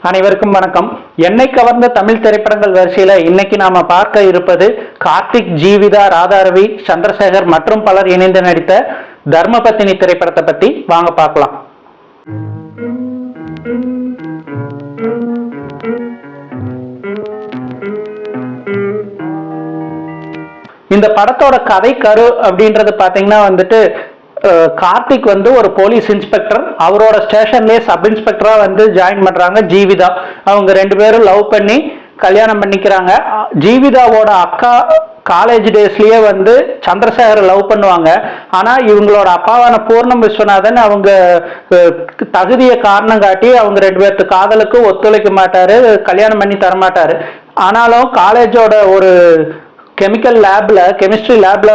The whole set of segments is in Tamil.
அனைவருக்கும் வணக்கம். என்னை கவர்ந்த தமிழ் திரைப்படங்கள் வரிசையில இன்னைக்கு நாம பார்க்க இருப்பது கார்த்திக், ஜீவிதா, ராதாரவி, சந்திரசேகர் மற்றும் பலர் இணைந்து நடித்த தர்மபத்தினி திரைப்படத்தை பத்தி வாங்க பார்க்கலாம். இந்த படத்தோட கதை கரு அப்படின்றது பாத்தீங்கன்னா கார்த்திக் ஒரு போலீஸ் இன்ஸ்பெக்டர், அவரோட ஸ்டேஷன்லயே சப் இன்ஸ்பெக்டரா ஜாயின் பண்றாங்க ஜீவிதா. அவங்க ரெண்டு பேரும் லவ் பண்ணி கல்யாணம் பண்ணிக்கிறாங்க. ஜீவிதாவோட அக்கா காலேஜ் டேஸ்லயே சந்திரசேகரை லவ் பண்ணுவாங்க. ஆனா இவங்களோட அப்பாவான பூர்ணம் விஸ்வநாதன் அவங்க தகுதியை காரணம் காட்டி அவங்க ரெண்டு பேர்த்து காதலுக்கு ஒத்துழைக்க மாட்டாரு, கல்யாணம் பண்ணி தரமாட்டாரு. ஆனாலும் காலேஜோட ஒரு கெமிஸ்ட்ரி லேப்ல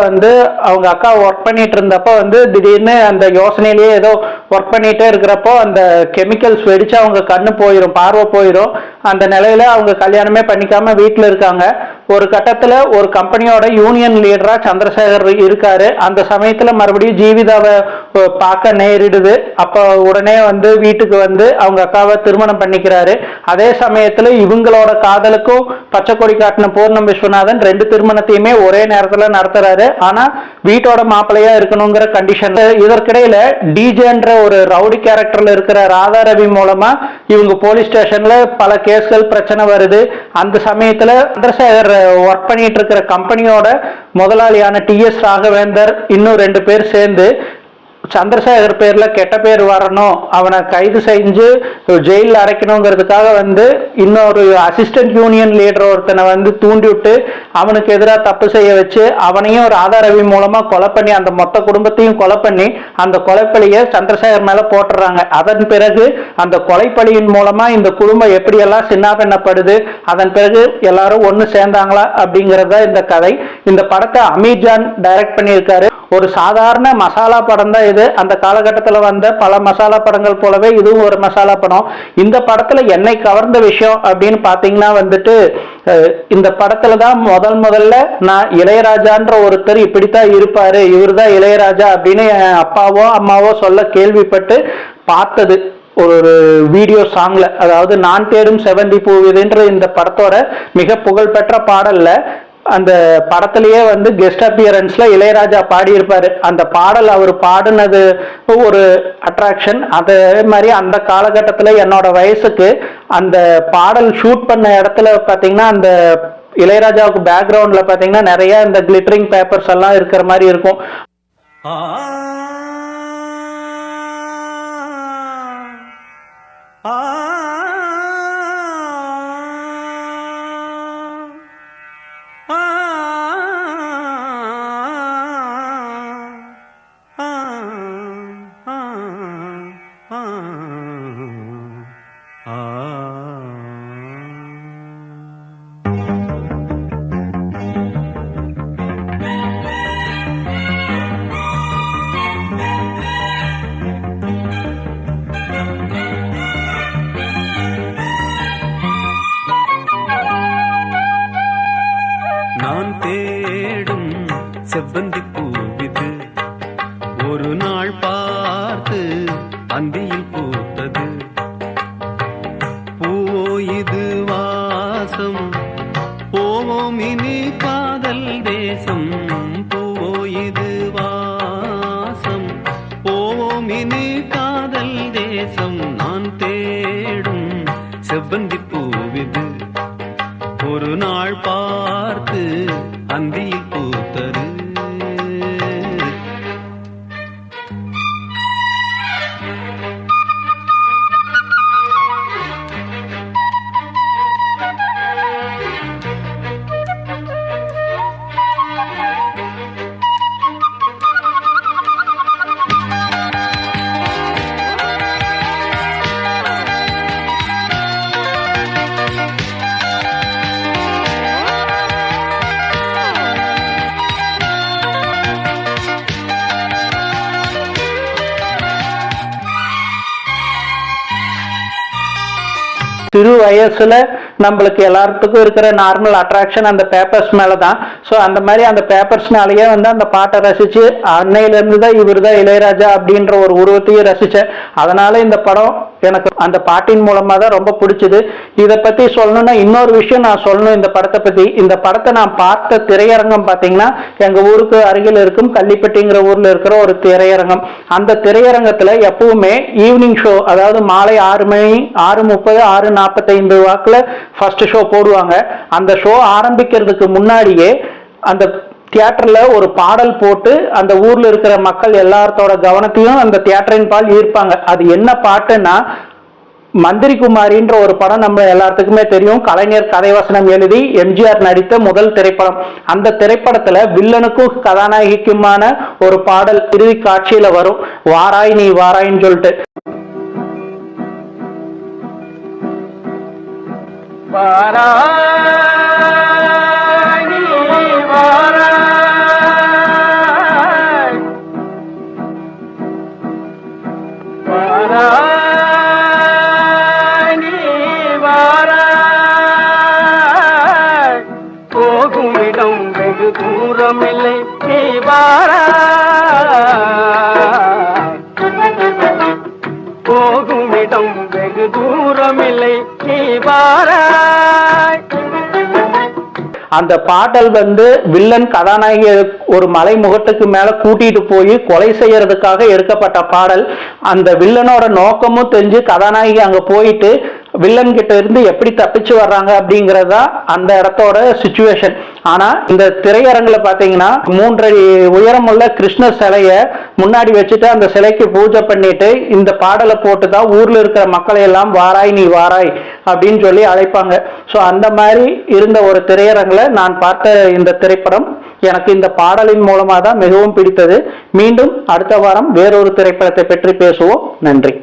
அவங்க அக்கா ஒர்க் பண்ணிட்டு இருந்தப்போ திடீர்னு அந்த யோசனையிலேயே ஏதோ ஒர்க் பண்ணிட்டே இருக்கிறப்போ அந்த கெமிக்கல்ஸ் வெடிச்சு அவங்க கண்ணு போயிடும், பார்வை போயிடும். அந்த நிலையில அவங்க கல்யாணமே பண்ணிக்காம வீட்டுல இருக்காங்க. ஒரு கட்டத்துல ஒரு கம்பெனியோட யூனியன் லீடரா சந்திரசேகர் இருக்காரு. அந்த சமயத்துல மறுபடியும் ஜீவிதாவை பார்க்க நேரிடுது. அப்ப உடனே வீட்டுக்கு அவங்க அக்காவை திருமணம் பண்ணிக்கிறாரு. அதே சமயத்துல இவங்களோட காதலுக்கும் பச்சை கொடி காட்டின பூர்ணம் விஸ்வநாதன் ரெண்டு திருமணத்தையுமே ஒரே நேரத்துல நடத்துறாரு. ஆனா வீட்டோட மாப்பிள்ளையா இருக்கணுங்கிற கண்டிஷன். இதற்கிடையில டிஜேன்ற ஒரு ரவுடி கேரக்டர்ல இருக்கிற ராதாரவி மூலமா இவங்க போலீஸ் ஸ்டேஷன்ல பல கேஸ்கள் பிரச்சனை வருது. அந்த சமயத்துல சந்திரசேகர் ஒர்க் பண்ணிட்டு இருக்கிற கம்பெனியோட முதலாளியான TS ராகவேந்தர் இன்னும் ரெண்டு பேர் சேர்ந்து சந்திரசேகர் பேர்ல கெட்ட பேர் வரணும், அவனை கைது செஞ்சு ஜெயில அடைக்கணுங்கிறதுக்காக இன்னொரு அசிஸ்டன்ட் யூனியன் லீடர் ஒருத்தனை தூண்டி விட்டு அவனுக்கு எதிராக தப்பு செய்ய வச்சு அவனையும் ராதாரவி மூலமா கொலை பண்ணி அந்த மொத்த குடும்பத்தையும் கொலை பண்ணி அந்த கொலைப்பழியை சந்திரசேகர் மேல போட்டுறாங்க. அதன் பிறகு அந்த கொலைப்பழியின் மூலமா இந்த குடும்பம் எப்படியெல்லாம் சின்னாபின்னப்படுது, அதன் பிறகு எல்லாரும் ஒண்ணு சேர்ந்தாங்களா அப்படிங்கறத இந்த கதை. இந்த படத்தை அமீர் ஜான் டைரக்ட் பண்ணியிருக்காரு. ஒரு சாதாரண மசாலா படம் தான் இது. அந்த காலகட்டத்தில் வந்த பல மசாலா படங்கள் போலவே இதுவும் ஒரு மசாலா படம். இந்த படத்துல என்னை கவர்ந்த விஷயம் அப்படின்னு பாத்தீங்கன்னா இந்த படத்துல தான் முதல்ல நான் இளையராஜான்ற ஒருத்தர் இப்படித்தான் இருப்பாரு, இவர் தான் இளையராஜா அப்படின்னு என் அப்பாவோ அம்மாவோ சொல்ல கேள்விப்பட்டு பார்த்தது ஒரு வீடியோ சாங்ல. அதாவது நான் தேடும் செவந்தி பூவிதுன்ற இந்த படத்தோட மிக புகழ்பெற்ற பாடல்ல அந்த படத்திலேயே கெஸ்ட் அப்பியரன்ஸ்ல இளையராஜா பாடி இருப்பாரு. அந்த பாடல் அவர் பாடினது ஒரு அட்ராக்ஷன். அதே மாதிரி அந்த காலகட்டத்தில் என்னோட வயசுக்கு அந்த பாடல் ஷூட் பண்ண இடத்துல பாத்தீங்கன்னா அந்த இளையராஜாவுக்கு பேக்ரவுண்ட்ல பாத்தீங்கன்னா நிறைய இந்த கிளிட்டரிங் பேப்பர்ஸ் எல்லாம் இருக்கிற மாதிரி இருக்கும். நான் தேடும் செவ்வந்தி பூவிது ஒரு நாள் பார்த்து அந்தியில் பூத்தது. பூவோ இது வாசம், போவோம் இனி காதல் தேசம். பூவோ இது வாசம், போவோம் இனி காதல் தேசம். நான் தேடும் செவ்வந்தி பூவிது ஒரு நாள் பார்த்து அந்தியில் பூத்தது. சிறு வயசுல நம்மளுக்கு எல்லாத்துக்கும் இருக்கிற நார்மல் அட்ராக்ஷன் அந்த பேப்பர்ஸ் மேலதான். ஸோ அந்த மாதிரி அந்த பேப்பர்ஸ்னாலேயே அந்த பாட்டை ரசிச்சு அன்னையில இருந்து தான் இவர் தான் இளையராஜா அப்படின்ற ஒரு உருவத்தையும் ரசிச்சேன். அதனால இந்த படம் எனக்கு அந்த பாட்டின் மூலமா தான் ரொம்ப பிடிச்சது. இதை பத்தி சொல்லணும்னா இன்னொரு விஷயம் நான் சொல்லணும் இந்த படத்தை பத்தி. இந்த படத்தை நான் பார்த்த திரையரங்கம் பாத்தீங்கன்னா எங்க ஊருக்கு அருகில் இருக்கும் கள்ளிப்பட்டிங்கிற ஊர்ல இருக்கிற ஒரு திரையரங்கம். அந்த திரையரங்கத்துல எப்பவுமே ஈவினிங் ஷோ, அதாவது மாலை 6 மணி 6:30 6:45 வாக்குல ஃபர்ஸ்ட் ஷோ போடுவாங்க. அந்த ஷோ ஆரம்பிக்கிறதுக்கு முன்னாடியே அந்த தியேட்டர்ல ஒரு பாடல் போட்டு அந்த ஊர்ல இருக்கிற மக்கள் எல்லாத்தோட கவனத்தையும் அந்த தியேட்டரின் பால் ஈர்ப்பாங்க. அது என்ன பாட்டுன்னா மந்திரி குமாரின்ற ஒரு படம் நம்ம எல்லாத்துக்குமே தெரியும். கலைஞர் கதைவசனம் எழுதி எம்ஜிஆர் நடித்த முதல் திரைப்படம். அந்த திரைப்படத்துல வில்லனுக்கும் கதாநாயகிக்குமான ஒரு பாடல் இறுதி காட்சியில வரும், வாராய் நீ வாராய்ன்னு சொல்லிட்டு. போகுமிடம் வெகு தூரமில்லை நீ போகுமிடம் வெகு தூரமில்லை நீ அந்த பாடல் வந்து வில்லன் கதாநாயகி ஒரு மலை முகட்டுக்கு மேல கூட்டிட்டு போய் கொலை செய்யறதுக்காக எடுக்கப்பட்ட பாடல். அந்த வில்லனோட நோக்கமும் தெரிஞ்சு கதாநாயகி அங்க போயிட்டு வில்லன் கிட்ட இருந்து எப்படி தப்பிச்சு வர்றாங்க அப்படிங்கறதா அந்த இடத்தோட சிச்சுவேஷன். ஆனா இந்த திரையரங்குல பாத்தீங்கன்னா 3 அடி உயரமுள்ள கிருஷ்ணர் சிலைய முன்னாடி வச்சுட்டு அந்த சிலைக்கு பூஜை பண்ணிட்டு இந்த பாடலை போட்டுதான் ஊர்ல இருக்கிற மக்களை எல்லாம் வாராய் நீ வாராய் அப்படின்னு சொல்லி அழைப்பாங்க. ஸோ அந்த மாதிரி இருந்த ஒரு திரையரங்குல நான் பார்த்த இந்த திரைப்படம் எனக்கு இந்த பாடலின் மூலமா தான் மிகவும் பிடித்தது. மீண்டும் அடுத்த வாரம் வேறொரு திரைப்படத்தை பற்றி பேசுவோம். நன்றி.